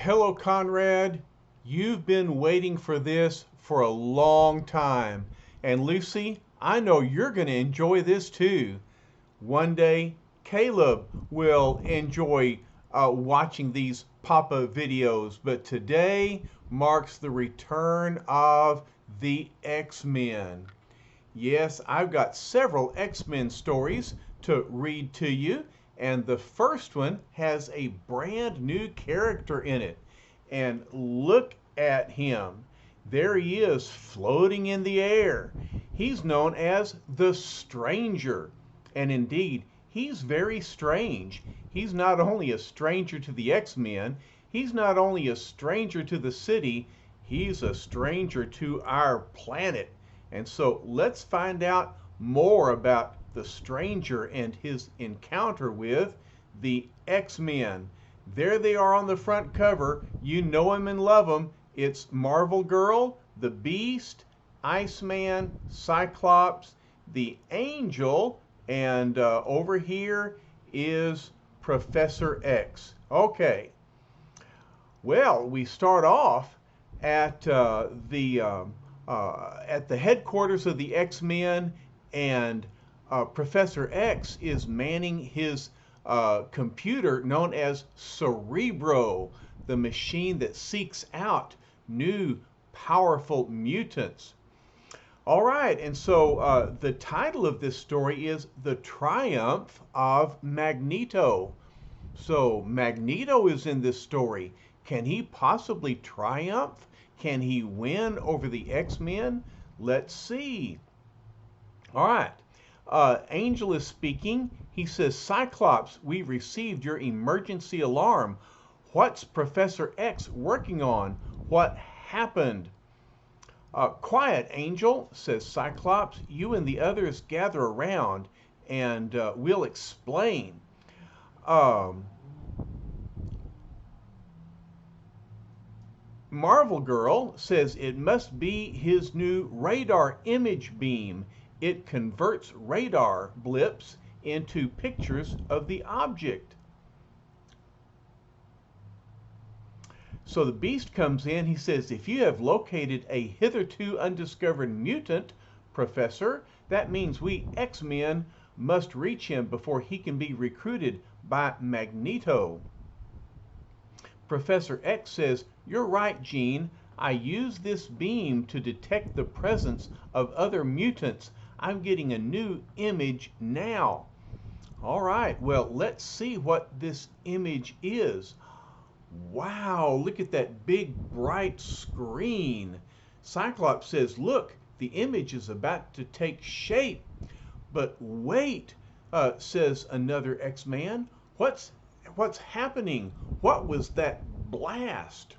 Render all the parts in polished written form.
Hello, Conrad. You've been waiting for this for a long time. And Lucy, I know you're going to enjoy this too. One day, Caleb will enjoy watching these Papa videos, but today marks the return of the X-Men. Yes, I've got several X-Men stories to read to you, and the first one has a brand new character in it. And look at him. There he is floating in the air. He's known as the Stranger. And indeed, he's very strange. He's not only a stranger to the X-Men, he's not only a stranger to the city, he's a stranger to our planet. And so let's find out more about the Stranger and his encounter with the X-Men. There they are on the front cover. You know them and love them. It's Marvel Girl, the Beast, Iceman, Cyclops, the Angel, and over here is Professor X. Okay. Well, we start off at the headquarters of the X-Men, and Professor X is manning his computer known as Cerebro, the machine that seeks out new powerful mutants. All right, and so the title of this story is The Triumph of Magneto. So Magneto is in this story. Can he possibly triumph? Can he win over the X-Men? Let's see. All right. Angel is speaking. He says, Cyclops, we received your emergency alarm. What's Professor X working on? What happened? Quiet, Angel, says Cyclops. You and the others gather around and we'll explain. Marvel Girl says it must be his new radar image beam. It converts radar blips into pictures of the object. So the Beast comes in. He says, if you have located a hitherto undiscovered mutant, Professor, that means we X-Men must reach him before he can be recruited by Magneto. Professor X says, you're right, Jean. I use this beam to detect the presence of other mutants. I'm getting a new image now. All right, well, let's see what this image is. Wow, look at that big bright screen. Cyclops says, look, the image is about to take shape. But wait, says another X-Man, what's happening? What was that blast?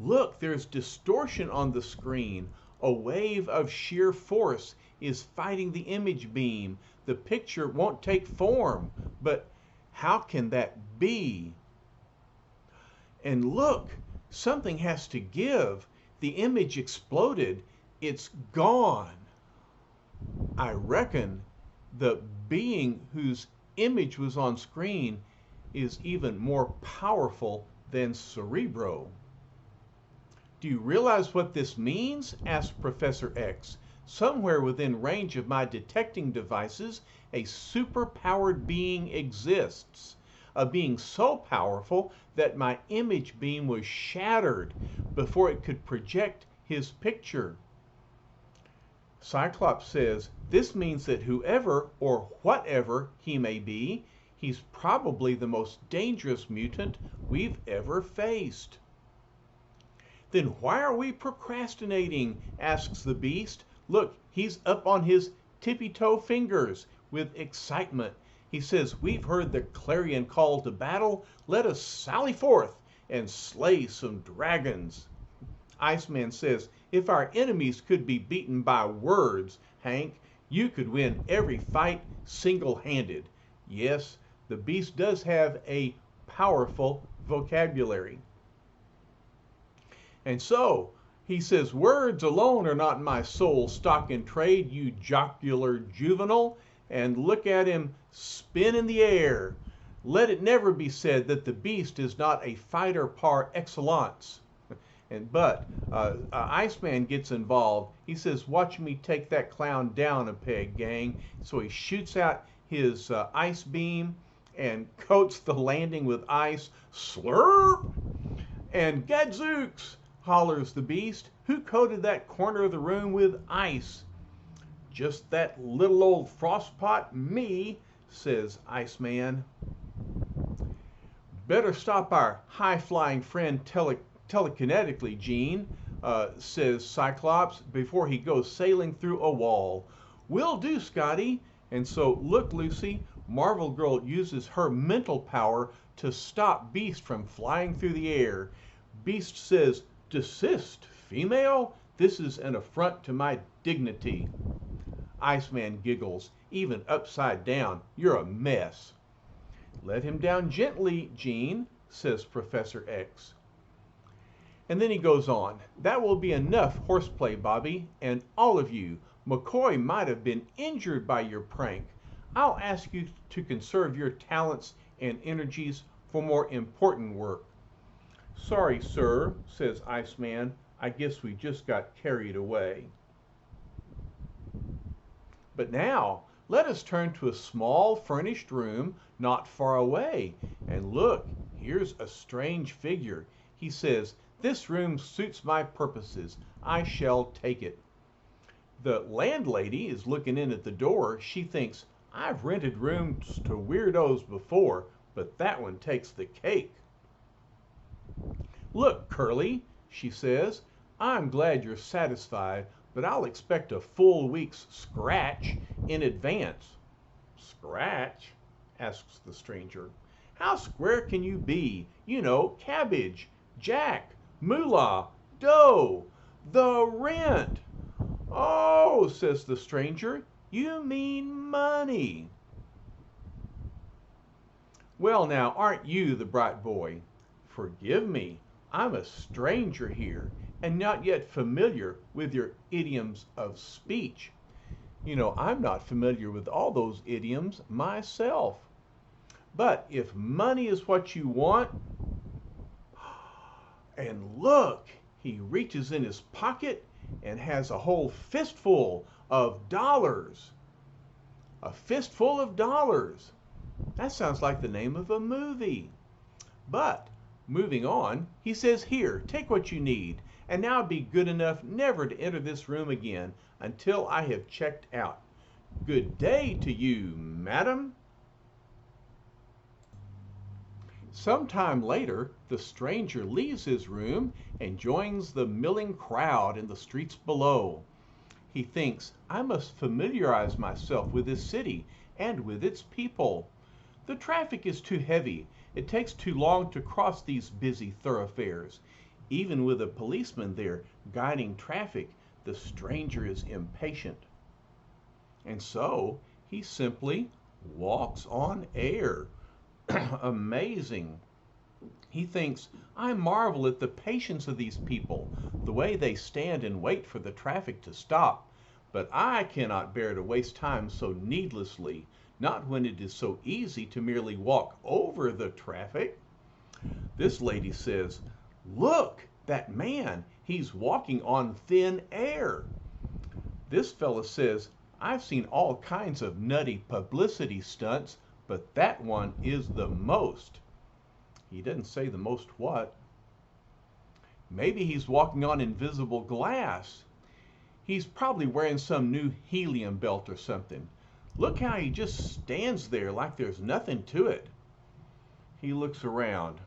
Look, there's distortion on the screen. A wave of sheer force is fighting the image beam. The picture won't take form. But how can that be? And look, something has to give. The image exploded. It's gone. I reckon the being whose image was on screen is even more powerful than Cerebro. Do you realize what this means? Asked Professor X. Somewhere within range of my detecting devices, a super-powered being exists. A being so powerful that my image beam was shattered before it could project his picture. Cyclops says, this means that whoever or whatever he may be, he's probably the most dangerous mutant we've ever faced. Then why are we procrastinating? Asks the Beast. Look, he's up on his tippy-toe fingers with excitement. He says, we've heard the clarion call to battle. Let us sally forth and slay some dragons. Iceman says, if our enemies could be beaten by words, Hank, you could win every fight single-handed. Yes, the Beast does have a powerful vocabulary. And so, he says, words alone are not my sole stock in trade, you jocular juvenile. And look at him spin in the air Let it never be said that the beast is not a fighter par excellence. But Iceman gets involved. He says, watch me take that clown down a peg, gang. So he shoots out his ice beam and coats the landing with ice. Slurp! And gadzooks, hollers the beast. Who coated that corner of the room with ice? Just that little old frostpot, me, says Iceman. Better stop our high-flying friend telekinetically, Gene, says Cyclops, before he goes sailing through a wall. Will do, Scotty. And so, look, Lucy, Marvel Girl uses her mental power to stop Beast from flying through the air. Beast says, desist, female? This is an affront to my dignity. Iceman giggles, even upside down. You're a mess. Let him down gently, Gene, says Professor X. And then he goes on. That will be enough horseplay, Bobby, and all of you. McCoy might have been injured by your prank. I'll ask you to conserve your talents and energies for more important work. Sorry, sir, says Iceman. I guess we just got carried away. But now, let us turn to a small furnished room not far away. And look, here's a strange figure. He says, this room suits my purposes. I shall take it. The landlady is looking in at the door. She thinks, I've rented rooms to weirdos before, but that one takes the cake. Look, Curly, she says, I'm glad you're satisfied, but I'll expect a full week's scratch in advance. Scratch? Asks the stranger. How square can you be? You know, cabbage, jack, moolah, dough, the rent. Oh, says the stranger, you mean money. Well, now, aren't you the bright boy? Forgive me, I'm a stranger here and not yet familiar with your idioms of speech. You know, I'm not familiar with all those idioms myself. But if money is what you want, and look, he reaches in his pocket and has a whole fistful of dollars. A fistful of dollars. That sounds like the name of a movie. But, moving on, he says, here, take what you need, and now be good enough never to enter this room again until I have checked out. Good day to you, madam. Sometime later, the stranger leaves his room and joins the milling crowd in the streets below. He thinks, I must familiarize myself with this city and with its people. The traffic is too heavy. It takes too long to cross these busy thoroughfares. Even with a policeman there guiding traffic, the stranger is impatient. And so he simply walks on air. Amazing. He thinks, I marvel at the patience of these people, the way they stand and wait for the traffic to stop. But I cannot bear to waste time so needlessly, not when it is so easy to merely walk over the traffic. This lady says, look, that man, he's walking on thin air. This fella says, I've seen all kinds of nutty publicity stunts, but that one is the most. He doesn't say the most what. Maybe he's walking on invisible glass. He's probably wearing some new helium belt or something. Look how he just stands there like there's nothing to it. He looks around.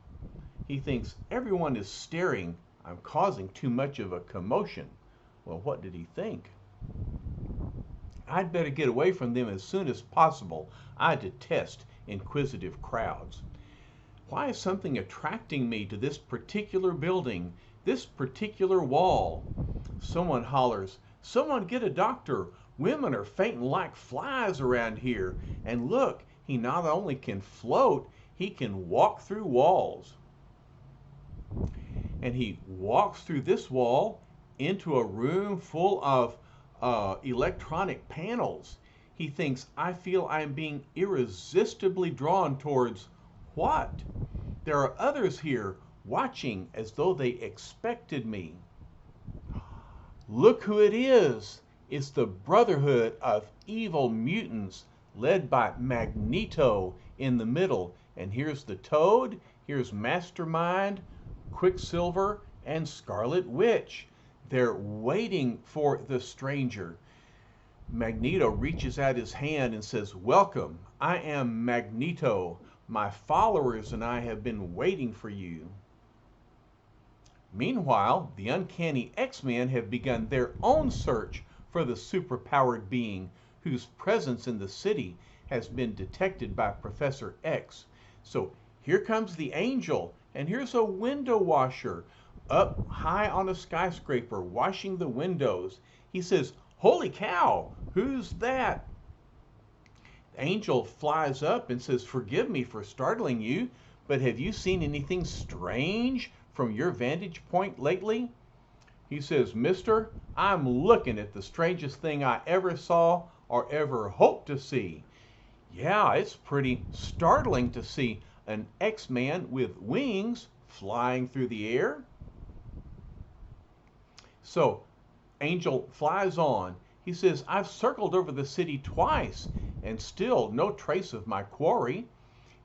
He thinks everyone is staring. I'm causing too much of a commotion. Well, what did he think? I'd better get away from them as soon as possible. I detest inquisitive crowds. Why is something attracting me to this particular building, this particular wall? Someone hollers, someone get a doctor. Women are fainting like flies around here. And look, he not only can float, he can walk through walls. And he walks through this wall into a room full of electronic panels. He thinks, I feel I'm being irresistibly drawn towards what? There are others here watching as though they expected me. Look who it is. It's the Brotherhood of Evil Mutants led by Magneto in the middle. And here's the Toad, here's Mastermind, Quicksilver, and Scarlet Witch. They're waiting for the stranger. Magneto reaches out his hand and says, "Welcome, I am Magneto. My followers and I have been waiting for you." Meanwhile, the Uncanny X-Men have begun their own search for the superpowered being whose presence in the city has been detected by Professor X. So here comes the Angel, and here's a window washer up high on a skyscraper washing the windows. He says, "Holy cow, who's that?" The Angel flies up and says, "Forgive me for startling you, but have you seen anything strange from your vantage point lately?" He says, "Mister, I'm looking at the strangest thing I ever saw or ever hope to see. Yeah, it's pretty startling to see an X-Man with wings flying through the air." So Angel flies on. He says, "I've circled over the city twice and still no trace of my quarry.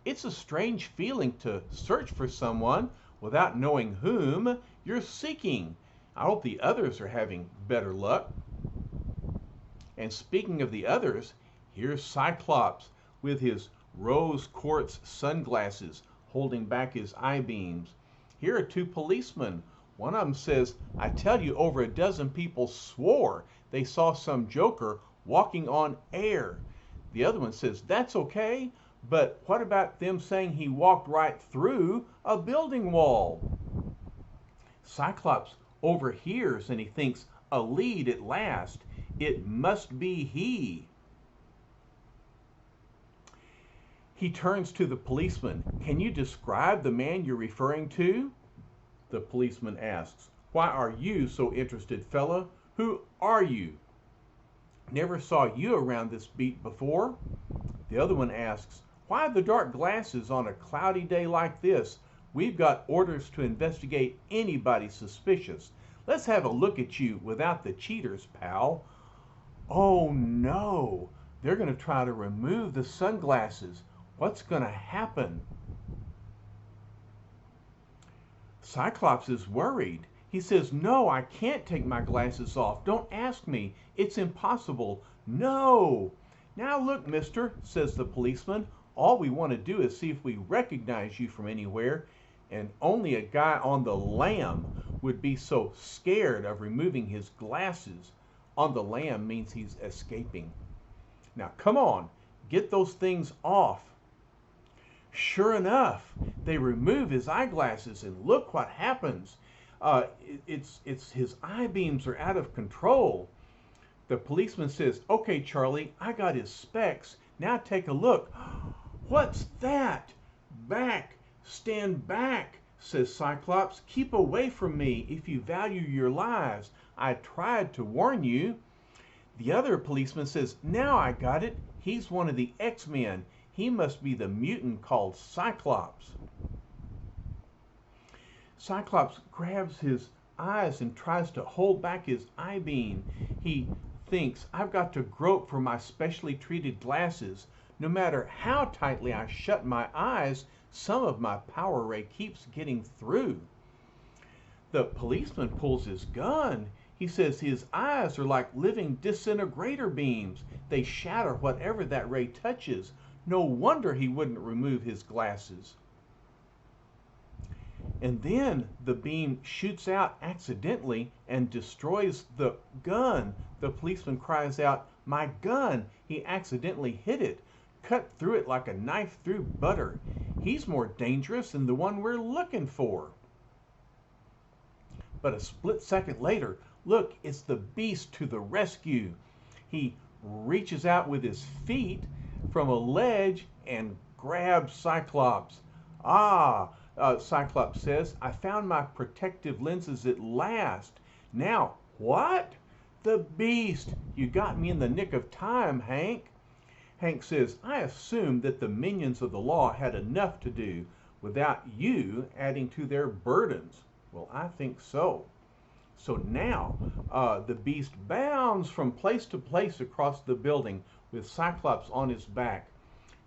It's a strange feeling to search for someone without knowing whom you're seeking. I hope the others are having better luck." And speaking of the others, here's Cyclops with his rose quartz sunglasses holding back his eye beams. Here are two policemen. One of them says, "I tell you, over a dozen people swore they saw some joker walking on air." The other one says, "That's okay, but what about them saying he walked right through a building wall?" Cyclops overhears and he thinks, a lead at last. It must be he. He turns to the policeman. "Can you describe the man you're referring to?" The policeman asks, "Why are you so interested, fella? Who are you? Never saw you around this beat before." The other one asks, "Why the dark glasses on a cloudy day like this? We've got orders to investigate anybody suspicious. Let's have a look at you without the cheaters, pal." Oh no, they're going to try to remove the sunglasses. What's going to happen? Cyclops is worried. He says, "No, I can't take my glasses off. Don't ask me. It's impossible. No." "Now look, mister," says the policeman, "all we want to do is see if we recognize you from anywhere, and only a guy on the lam would be so scared of removing his glasses." On the lam means he's escaping. "Now come on, get those things off." Sure enough, they remove his eyeglasses, and look what happens. It's his eye beams are out of control. The policeman says, "Okay, Charlie, I got his specs. Now take a look." "What's that?" "Back, stand back," says Cyclops. "Keep away from me if you value your lives. I tried to warn you." The other policeman says, "Now I got it. He's one of the X-Men. He must be the mutant called Cyclops." Cyclops grabs his eyes and tries to hold back his eye beam. He thinks, "I've got to grope for my specially treated glasses. No matter how tightly I shut my eyes, some of my power ray keeps getting through." The policeman pulls his gun. He says his eyes are like living disintegrator beams. They shatter whatever that ray touches. No wonder he wouldn't remove his glasses. And then the beam shoots out accidentally and destroys the gun. The policeman cries out, "My gun!" He accidentally hit it, cut through it like a knife through butter. He's more dangerous than the one we're looking for. But a split second later, look, it's the Beast to the rescue. He reaches out with his feet from a ledge and grabs Cyclops. Cyclops says, "I found my protective lenses at last." "Now what?" "The Beast! You got me in the nick of time, Hank." Hank says, I assumed that the minions of the law had enough to do without you adding to their burdens. Well, I think so. So now the beast bounds from place to place across the building with Cyclops on his back.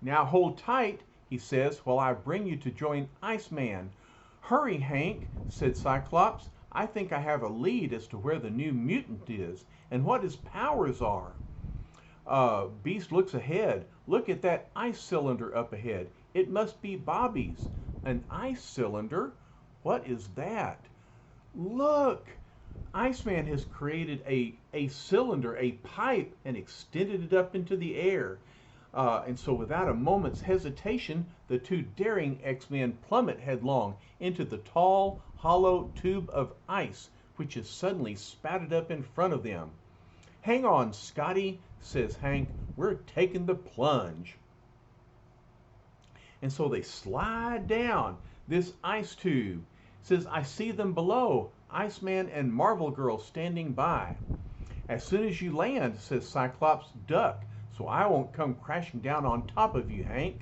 Now hold tight, he says, while I bring you to join Iceman. Hurry, Hank, said Cyclops. I think I have a lead as to where the new mutant is and what his powers are. Beast looks ahead. Look at that ice cylinder up ahead. It must be Bobby's. An ice cylinder? What is that? Look! Iceman has created a cylinder, a pipe, and extended it up into the air. And so without a moment's hesitation, the two daring X-Men plummet headlong into the tall, hollow tube of ice, which is suddenly spouted up in front of them. Hang on, Scotty, says Hank. We're taking the plunge. And so they slide down this ice tube. Says, I see them below, Iceman and Marvel Girl standing by. As soon as you land, says Cyclops, duck, so I won't come crashing down on top of you, Hank.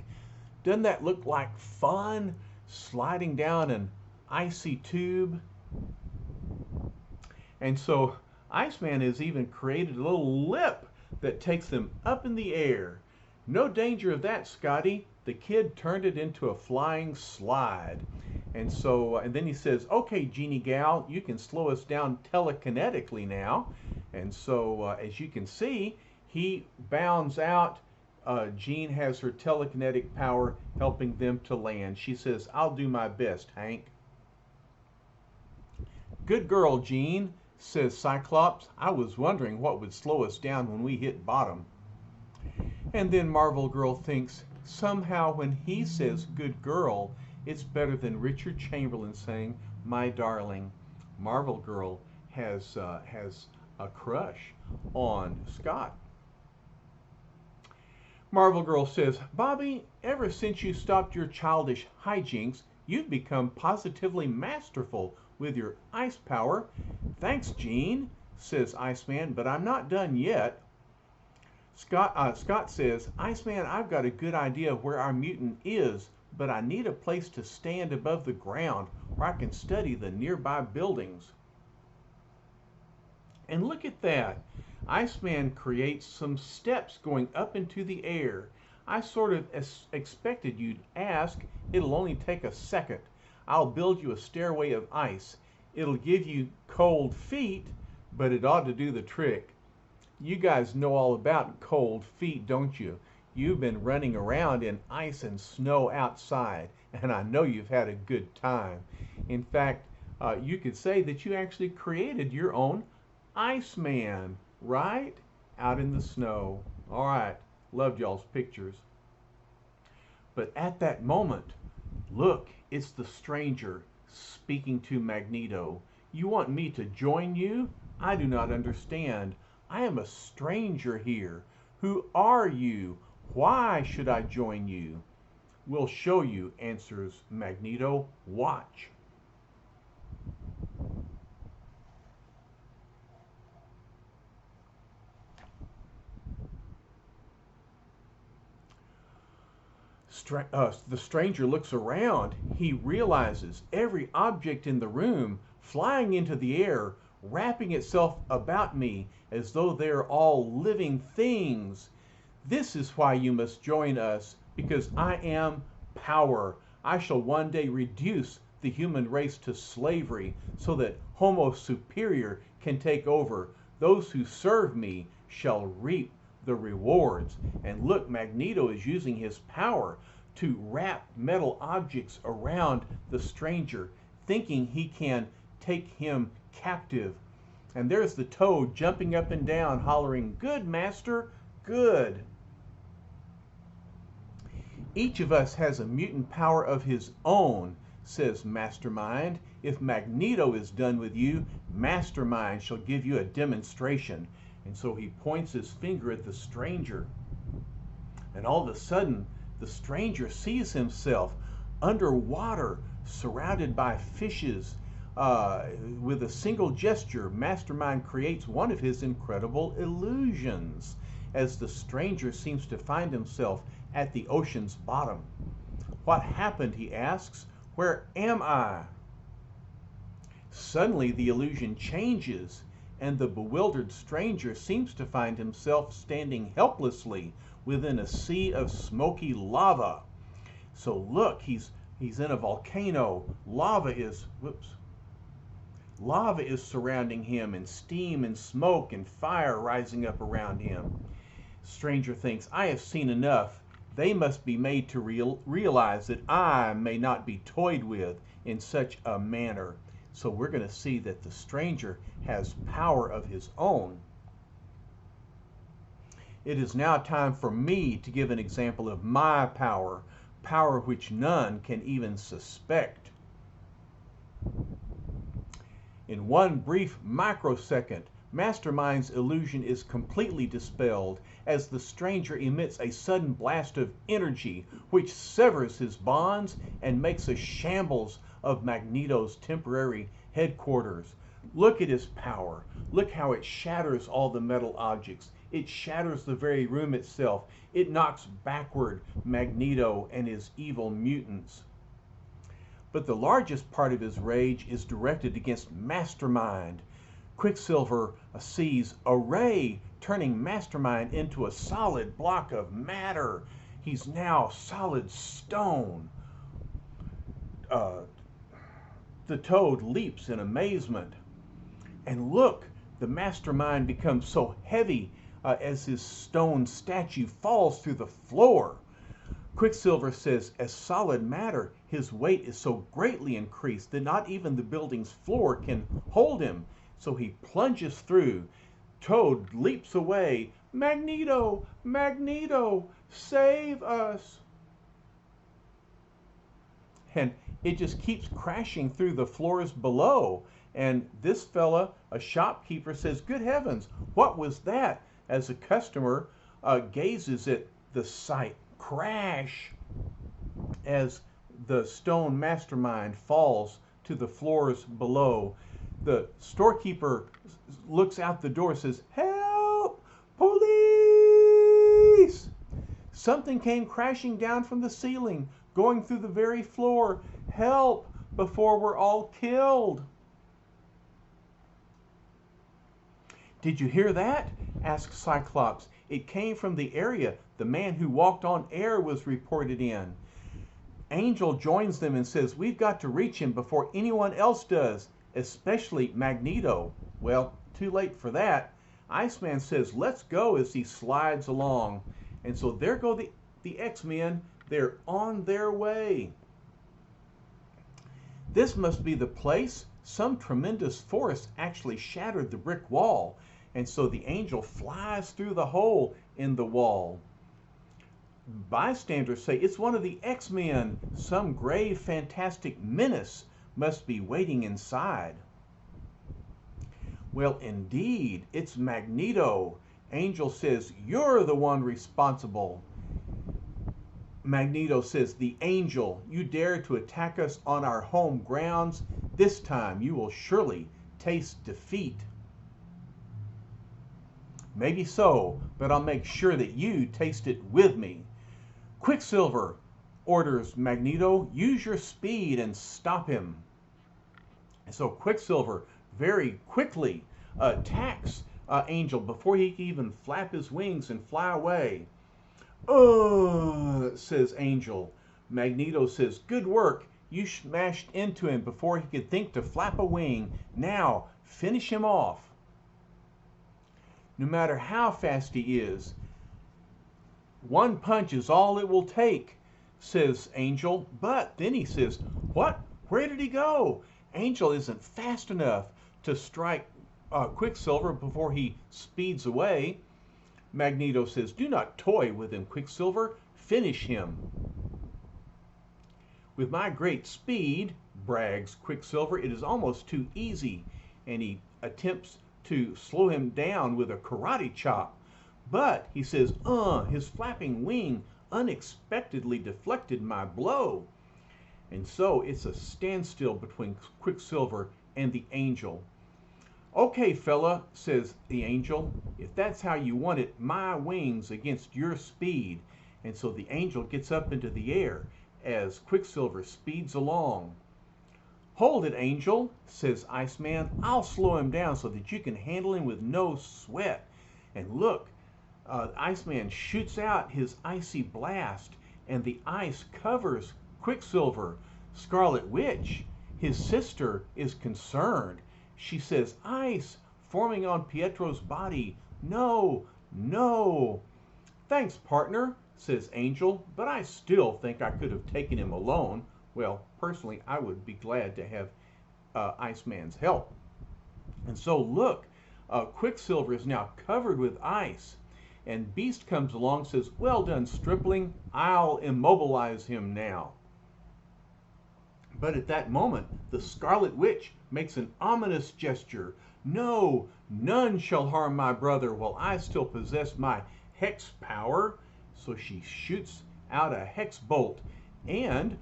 Doesn't that look like fun, sliding down an icy tube? And so Iceman has even created a little lip that takes them up in the air. No danger of that, Scotty. The kid turned it into a flying slide. And so, and then he says, okay, Genie Gal, you can slow us down telekinetically now. And so, as you can see, he bounds out. Jean has her telekinetic power helping them to land. She says, I'll do my best, Hank. Good girl, Jean, says Cyclops. I was wondering what would slow us down when we hit bottom. And then Marvel Girl thinks, somehow when he says good girl, it's better than Richard Chamberlain saying, my darling. Marvel Girl has a crush on Scott. Marvel Girl says, Bobby, ever since you stopped your childish hijinks, you've become positively masterful with your ice power. Thanks, Jean, says Iceman, but I'm not done yet. Scott says, Iceman, I've got a good idea of where our mutant is, but I need a place to stand above the ground where I can study the nearby buildings. And look at that. Iceman creates some steps going up into the air. I sort of expected you'd ask. It'll only take a second. I'll build you a stairway of ice. It'll give you cold feet, but it ought to do the trick. You guys know all about cold feet, don't you? You've been running around in ice and snow outside, and I know you've had a good time. In fact, you could say that you actually created your own Iceman, right? Out in the snow. All right, loved y'all's pictures. But at that moment, look, it's the stranger speaking to Magneto. You want me to join you? I do not understand. I am a stranger here. Who are you? Why should I join you? We'll show you, answers Magneto. Watch. The stranger looks around. He realizes every object in the room flying into the air, wrapping itself about me as though they're all living things. This is why you must join us, because I am power. I shall one day reduce the human race to slavery so that Homo Superior can take over. Those who serve me shall reap the rewards. And look, Magneto is using his power to wrap metal objects around the stranger, thinking he can take him captive. And there's the Toad jumping up and down, hollering, "Good, Master, good." Each of us has a mutant power of his own, says Mastermind. If Magneto is done with you, Mastermind shall give you a demonstration. And so he points his finger at the stranger. And all of a sudden, the stranger sees himself underwater, surrounded by fishes. With a single gesture, Mastermind creates one of his incredible illusions. as the stranger seems to find himself at the ocean's bottom. "What happened?" he asks. "Where am I?" Suddenly the illusion changes, and the bewildered stranger seems to find himself standing helplessly within a sea of smoky lava. So look, he's in a volcano. Lava is surrounding him, and steam and smoke and fire rising up around him. Stranger thinks, "I have seen enough. They must be made to realize that I may not be toyed with in such a manner." So we're going to see that the stranger has power of his own. It is now time for me to give an example of my power, power which none can even suspect. In one brief microsecond, Mastermind's illusion is completely dispelled as the stranger emits a sudden blast of energy which severs his bonds and makes a shambles of Magneto's temporary headquarters. Look at his power. Look how it shatters all the metal objects. It shatters the very room itself. It knocks backward Magneto and his evil mutants. But the largest part of his rage is directed against Mastermind. Quicksilver sees a ray turning Mastermind into a solid block of matter. He's now solid stone. The Toad leaps in amazement. And look, the Mastermind becomes so heavy as his stone statue falls through the floor. Quicksilver says, as solid matter, his weight is so greatly increased that not even the building's floor can hold him. So he plunges through. Toad leaps away. "Magneto! Magneto! Save us!" And it just keeps crashing through the floors below. And this fella, a shopkeeper, says, "Good heavens, what was that?" As a customer gazes at the sight crash as the stone Mastermind falls to the floors below. The storekeeper looks out the door and says, "Help! Police!" Something came crashing down from the ceiling, going through the very floor. "Help, before we're all killed." "Did you hear that?" asked Cyclops. "It came from the area the man who walked on air was reported in." Angel joins them and says, "We've got to reach him before anyone else does, especially Magneto." Well, too late for that. Iceman says, "Let's go," as he slides along. And so there go the X-Men. They're on their way. This must be the place. Some tremendous force actually shattered the brick wall. And so the Angel flies through the hole in the wall. Bystanders say it's one of the X-Men. Some grave, fantastic menace must be waiting inside. Well, indeed, it's Magneto. Angel says, "You're the one responsible." Magneto says, "The Angel, you dare to attack us on our home grounds? This time you will surely taste defeat." "Maybe so, but I'll make sure that you taste it with me." "Quicksilver," orders Magneto, "use your speed and stop him." And so Quicksilver very quickly attacks Angel before he can even flap his wings and fly away. Says Angel. Magneto says, "Good work. You smashed into him before he could think to flap a wing. Now, finish him off." No matter how fast he is, one punch is all it will take, says Angel. But then he says, "What? Where did he go?" Angel isn't fast enough to strike Quicksilver before he speeds away. Magneto says, "Do not toy with him, Quicksilver. Finish him." "With my great speed," brags Quicksilver, "it is almost too easy." And he attempts to slow him down with a karate chop. But, he says, his flapping wing unexpectedly deflected my blow. And so it's a standstill between Quicksilver and the Angel. Okay, fella, says the angel, if that's how you want it, my wings against your speed. And so the angel gets up into the air as Quicksilver speeds along. Hold it, Angel, says Iceman. I'll slow him down so that you can handle him with no sweat. And look, Iceman shoots out his icy blast, and the ice covers Quicksilver. Scarlet Witch, his sister, is concerned. She says, Ice forming on Pietro's body. No, no. Thanks, partner, says Angel, but I still think I could have taken him alone. Well, personally, I would be glad to have Iceman's help. And so, look, Quicksilver is now covered with ice. And Beast comes along and says, well done, Stripling. I'll immobilize him now. But at that moment, the Scarlet Witch makes an ominous gesture. No, none shall harm my brother while I still possess my hex power. So she shoots out a hex bolt. And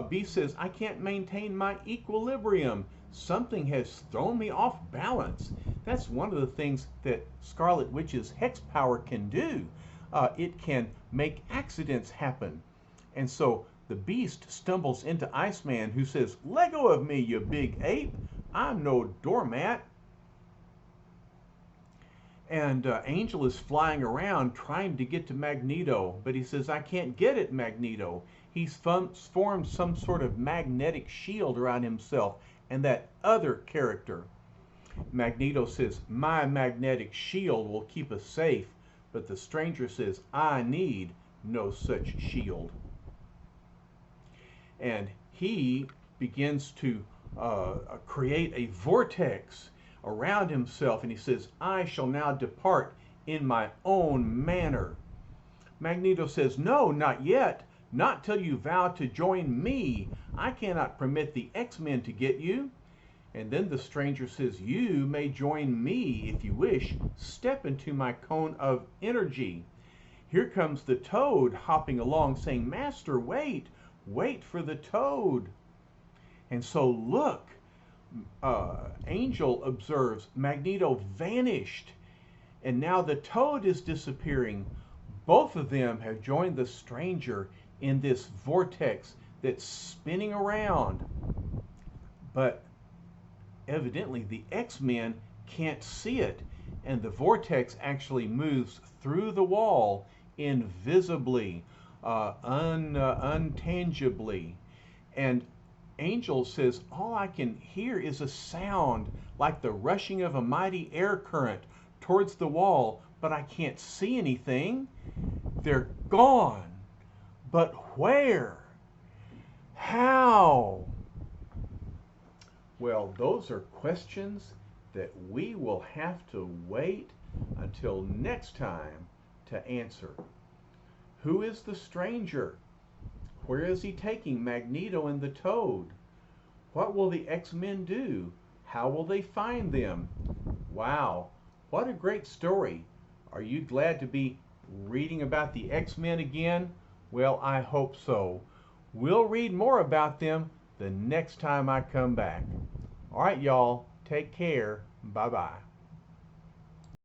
Beast says, I can't maintain my equilibrium. Something has thrown me off balance. That's one of the things that Scarlet Witch's hex power can do. It can make accidents happen. And so the Beast stumbles into Iceman, who says, let go of me, you big ape. I'm no doormat. And Angel is flying around trying to get to Magneto, but he says, I can't get it, Magneto. He's formed some sort of magnetic shield around himself and that other character. Magneto says, my magnetic shield will keep us safe, but the stranger says, I need no such shield. And he begins to create a vortex around himself, and he says, I shall now depart in my own manner. Magneto says, no, not yet. Not till you vow to join me. I cannot permit the X-Men to get you. And then the stranger says, you may join me if you wish. Step into my cone of energy. Here comes the Toad hopping along saying, Master, wait. Wait for the Toad. And so look, Angel observes Magneto vanished. And now the Toad is disappearing. Both of them have joined the stranger in this vortex that's spinning around. But evidently the X-Men can't see it, and the vortex actually moves through the wall invisibly, untangibly. And Angel says, all I can hear is a sound like the rushing of a mighty air current towards the wall, but I can't see anything. They're gone. But where? How? Well, those are questions that we will have to wait until next time to answer. Who is the stranger? Where is he taking Magneto and the Toad? What will the X-Men do? How will they find them? Wow, what a great story. Are you glad to be reading about the X-Men again? Well, I hope so. We'll read more about them the next time I come back. All right, y'all, take care. Bye-bye.